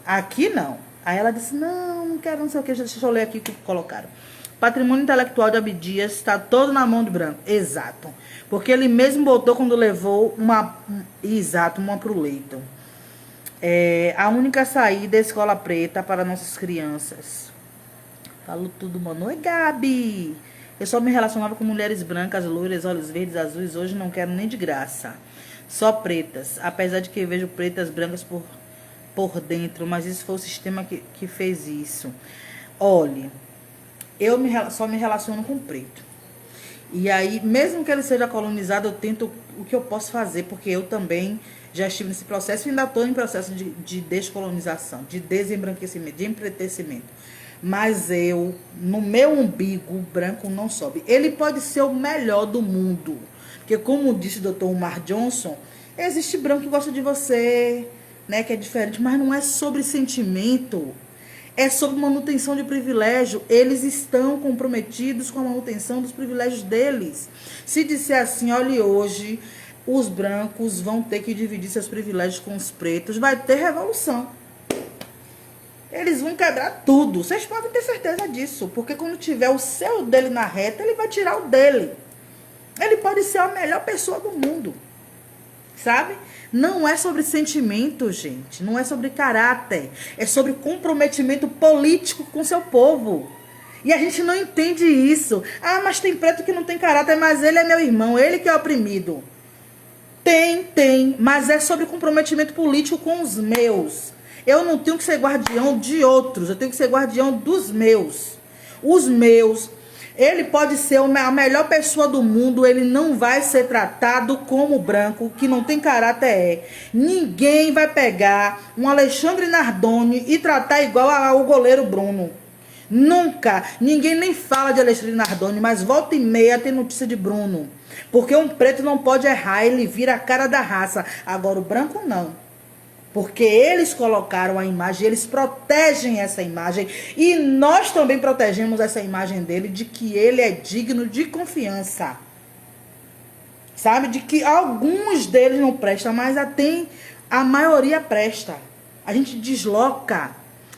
Aqui não. Aí ela disse, não quero, não sei o que. Deixa eu ler aqui o que colocaram. Patrimônio intelectual de Abdias está todo na mão do branco. Exato. Porque ele mesmo botou quando levou uma para o leito. A única saída é a escola preta para nossas crianças. Falo tudo, mano. Oi, Gabi. Eu só me relacionava com mulheres brancas, loiras, olhos verdes, azuis. Hoje não quero nem de graça. Só pretas. Apesar de que vejo pretas brancas por dentro. Mas isso foi o sistema que fez isso. Olhe, só me relaciono com preto. E aí, mesmo que ele seja colonizado, eu tento o que eu posso fazer. Porque eu também já estive nesse processo e ainda estou em processo de descolonização, de desembranquecimento, de empretecimento. Mas no meu umbigo, o branco não sobe. Ele pode ser o melhor do mundo. Porque, como disse o Dr. Umar Johnson, existe branco que gosta de você, né, que é diferente, mas não é sobre sentimento. É sobre manutenção de privilégio. Eles estão comprometidos com a manutenção dos privilégios deles. Se disser assim, olha, hoje os brancos vão ter que dividir seus privilégios com os pretos, vai ter revolução. Eles vão quebrar tudo. Vocês podem ter certeza disso. Porque quando tiver o seu dele na reta, ele vai tirar o dele. Ele pode ser a melhor pessoa do mundo. Sabe? Não é sobre sentimento, gente. Não é sobre caráter. É sobre comprometimento político com seu povo. E a gente não entende isso. Ah, mas tem preto que não tem caráter, mas ele é meu irmão. Ele que é oprimido. Tem. Mas é sobre comprometimento político com os meus. Eu não tenho que ser guardião de outros, eu tenho que ser guardião dos meus. Os meus. Ele pode ser a melhor pessoa do mundo, ele não vai ser tratado como branco, que não tem caráter. Ninguém vai pegar um Alexandre Nardoni e tratar igual ao goleiro Bruno. Nunca. Ninguém nem fala de Alexandre Nardoni, mas volta e meia tem notícia de Bruno. Porque um preto não pode errar, ele vira a cara da raça. Agora o branco não. Porque eles colocaram a imagem, eles protegem essa imagem. E nós também protegemos essa imagem dele, de que ele é digno de confiança. Sabe? De que alguns deles não prestam, mas a maioria presta. A gente desloca.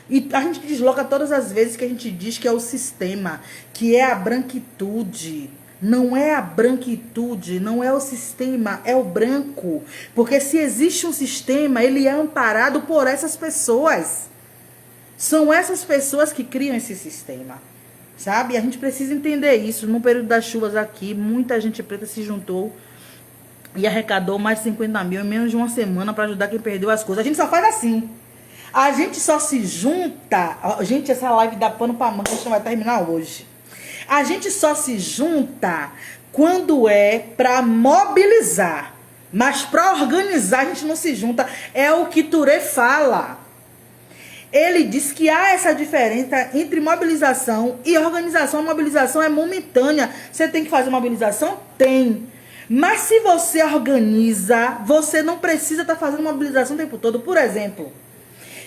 E a gente desloca todas as vezes que a gente diz que é o sistema, que é a branquitude. Não é a branquitude, não é o sistema, é o branco. Porque se existe um sistema, ele é amparado por essas pessoas. São essas pessoas que criam esse sistema. Sabe? E a gente precisa entender isso. No período das chuvas aqui, muita gente preta se juntou e arrecadou mais de 50 mil em menos de uma semana para ajudar quem perdeu as coisas. A gente só faz assim. A gente só se junta. Gente, essa live dá pano pra manga, a gente vai terminar hoje. A gente só se junta quando é para mobilizar. Mas para organizar a gente não se junta. É o que Touré fala. Ele diz que há essa diferença entre mobilização e organização. A mobilização é momentânea. Você tem que fazer mobilização? Tem. Mas se você organiza, você não precisa estar fazendo mobilização o tempo todo. Por exemplo,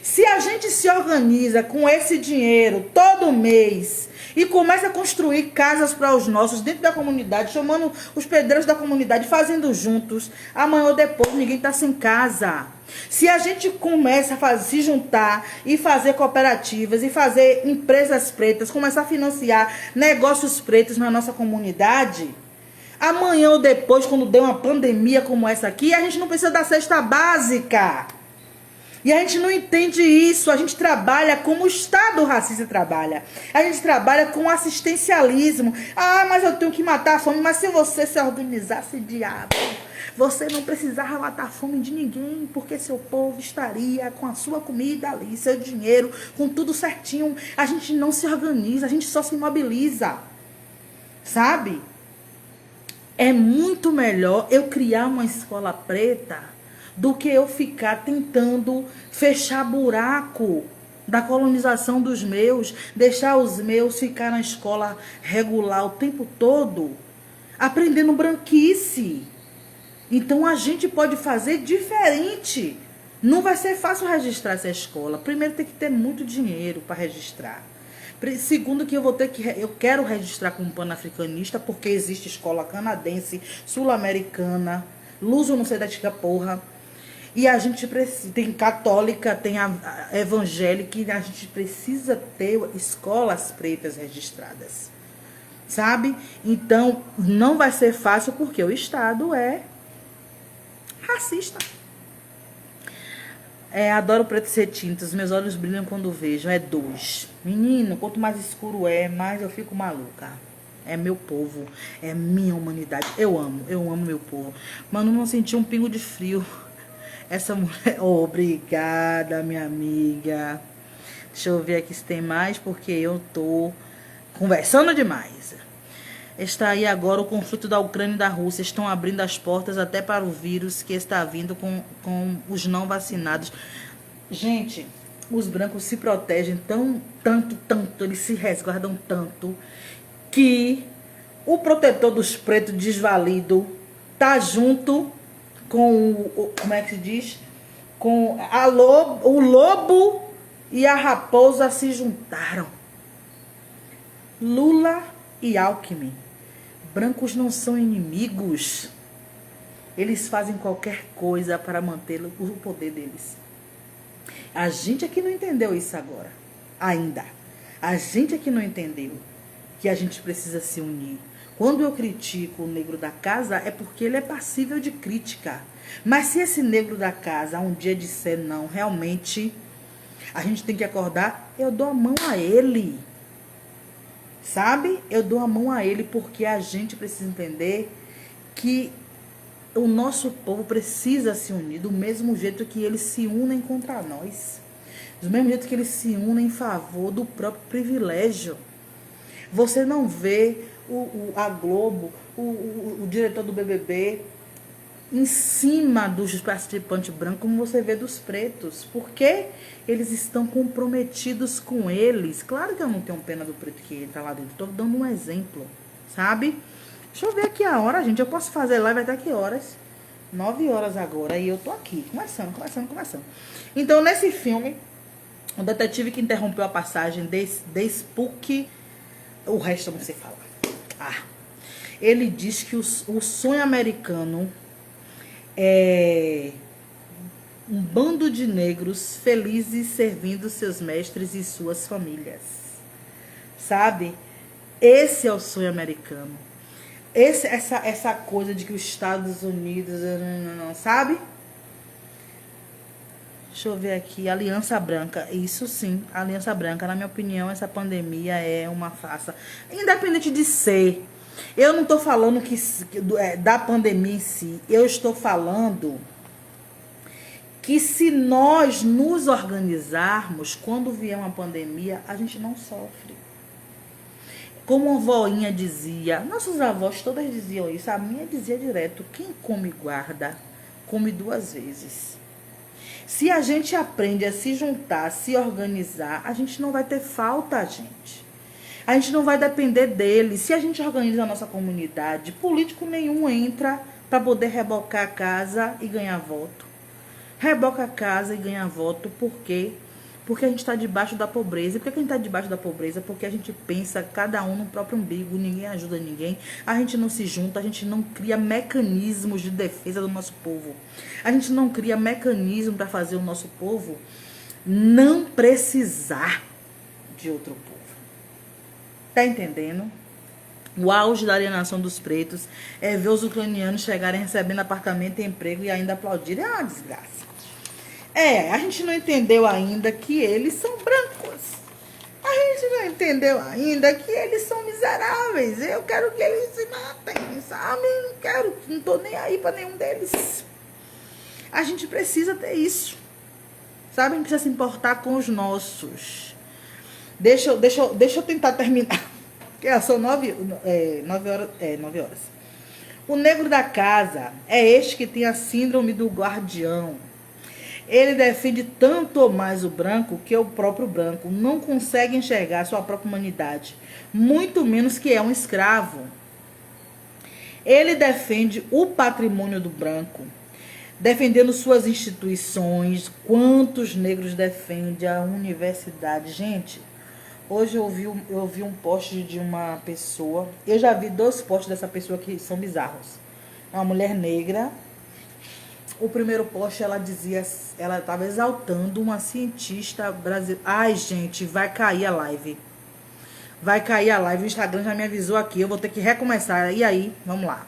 se a gente se organiza com esse dinheiro todo mês e começa a construir casas para os nossos dentro da comunidade, chamando os pedreiros da comunidade, fazendo juntos, amanhã ou depois ninguém está sem casa. Se a gente começa a se juntar e fazer cooperativas e fazer empresas pretas, começar a financiar negócios pretos na nossa comunidade, amanhã ou depois, quando der uma pandemia como essa aqui, a gente não precisa da cesta básica. E a gente não entende isso. A gente trabalha como o Estado racista trabalha. A gente trabalha com assistencialismo. Ah, mas eu tenho que matar a fome. Mas se você se organizasse, diabo, você não precisava matar a fome de ninguém, porque seu povo estaria com a sua comida ali, seu dinheiro, com tudo certinho. A gente não se organiza, a gente só se mobiliza. Sabe? É muito melhor eu criar uma escola preta do que eu ficar tentando fechar buraco da colonização dos meus, deixar os meus ficar na escola regular o tempo todo, aprendendo branquice. Então a gente pode fazer diferente. Não vai ser fácil registrar essa escola. Primeiro tem que ter muito dinheiro para registrar. Segundo que eu quero registrar como panafricanista, porque existe escola canadense, sul-americana, luso não sei da tica porra. E a gente precisa, tem católica, tem a evangélica, e a gente precisa ter escolas pretas registradas. Sabe? Então, não vai ser fácil porque o Estado é racista. Adoro pretos retintos, meus olhos brilham quando vejo. É 2. Menino, quanto mais escuro mais eu fico maluca. É meu povo, é minha humanidade. Eu amo meu povo. Mano, não senti um pingo de frio. Essa mulher... Obrigada, minha amiga. Deixa eu ver aqui se tem mais, porque eu tô conversando demais. Está aí agora o conflito da Ucrânia e da Rússia. Estão abrindo as portas até para o vírus que está vindo com os não vacinados. Gente, os brancos se protegem tanto, eles se resguardam tanto, que o protetor dos pretos desvalido tá junto com como é que se diz? Com o lobo e a raposa se juntaram. Lula e Alckmin. Brancos não são inimigos. Eles fazem qualquer coisa para manter o poder deles. A gente aqui não entendeu isso agora. Ainda. A gente aqui não entendeu que a gente precisa se unir. Quando eu critico o negro da casa, é porque ele é passível de crítica. Mas se esse negro da casa um dia disser não, realmente, a gente tem que acordar, eu dou a mão a ele. Sabe? Eu dou a mão a ele porque a gente precisa entender que o nosso povo precisa se unir do mesmo jeito que eles se unem contra nós. Do mesmo jeito que eles se unem em favor do próprio privilégio. Você não vê a Globo, o diretor do BBB em cima dos participantes brancos como você vê dos pretos. Porque eles estão comprometidos com eles. Claro que eu não tenho pena do preto que entra lá dentro. Estou dando um exemplo, sabe? Deixa eu ver aqui a hora, gente. Eu posso fazer live até que horas? 9 horas agora. E eu tô aqui, conversando. Então, nesse filme, o detetive que interrompeu a passagem de Spook, o resto eu não sei falar. Ele diz que o sonho americano é um bando de negros felizes servindo seus mestres e suas famílias. Sabe? Esse é o sonho americano. Essa coisa de que os Estados Unidos, não sabe? Deixa eu ver aqui, Aliança Branca. Isso sim, Aliança Branca. Na minha opinião, essa pandemia é uma farsa. Independente de ser. Eu não estou falando da pandemia em si. Eu estou falando que se nós nos organizarmos, quando vier uma pandemia, a gente não sofre. Como a voinha dizia, nossos avós todas diziam isso, a minha dizia direto, quem come guarda, come 2 vezes. Se a gente aprende a se juntar, a se organizar, a gente não vai ter falta, gente. A gente não vai depender dele. Se a gente organiza a nossa comunidade, político nenhum entra para poder rebocar a casa e ganhar voto. Reboca a casa e ganha voto, por quê? Porque a gente está debaixo da pobreza. E por que a gente está debaixo da pobreza? Porque a gente pensa cada um no próprio umbigo, ninguém ajuda ninguém. A gente não se junta, a gente não cria mecanismos de defesa do nosso povo. A gente não cria mecanismo para fazer o nosso povo não precisar de outro povo. Tá entendendo? O auge da alienação dos pretos é ver os ucranianos chegarem recebendo apartamento e emprego e ainda aplaudirem. É uma desgraça. A gente não entendeu ainda que eles são brancos. A gente não entendeu ainda que eles são miseráveis. Eu quero que eles se matem, sabe? Não tô nem aí pra nenhum deles. A gente precisa ter isso. Sabe? A gente precisa se importar com os nossos. Deixa eu tentar terminar. Porque são 9 horas. O negro da casa é este que tem a síndrome do guardião. Ele defende tanto ou mais o branco que o próprio branco não consegue enxergar sua própria humanidade, muito menos que é um escravo. Ele defende o patrimônio do branco, defendendo suas instituições. Quantos negros defendem a universidade? Gente, hoje eu vi um post de uma pessoa. Eu já vi 2 posts dessa pessoa que são bizarros. É uma mulher negra. O primeiro post, ela dizia, ela estava exaltando uma cientista brasileira. Ai, gente, vai cair a live. Vai cair a live. O Instagram já me avisou aqui. Eu vou ter que recomeçar. E aí, vamos lá.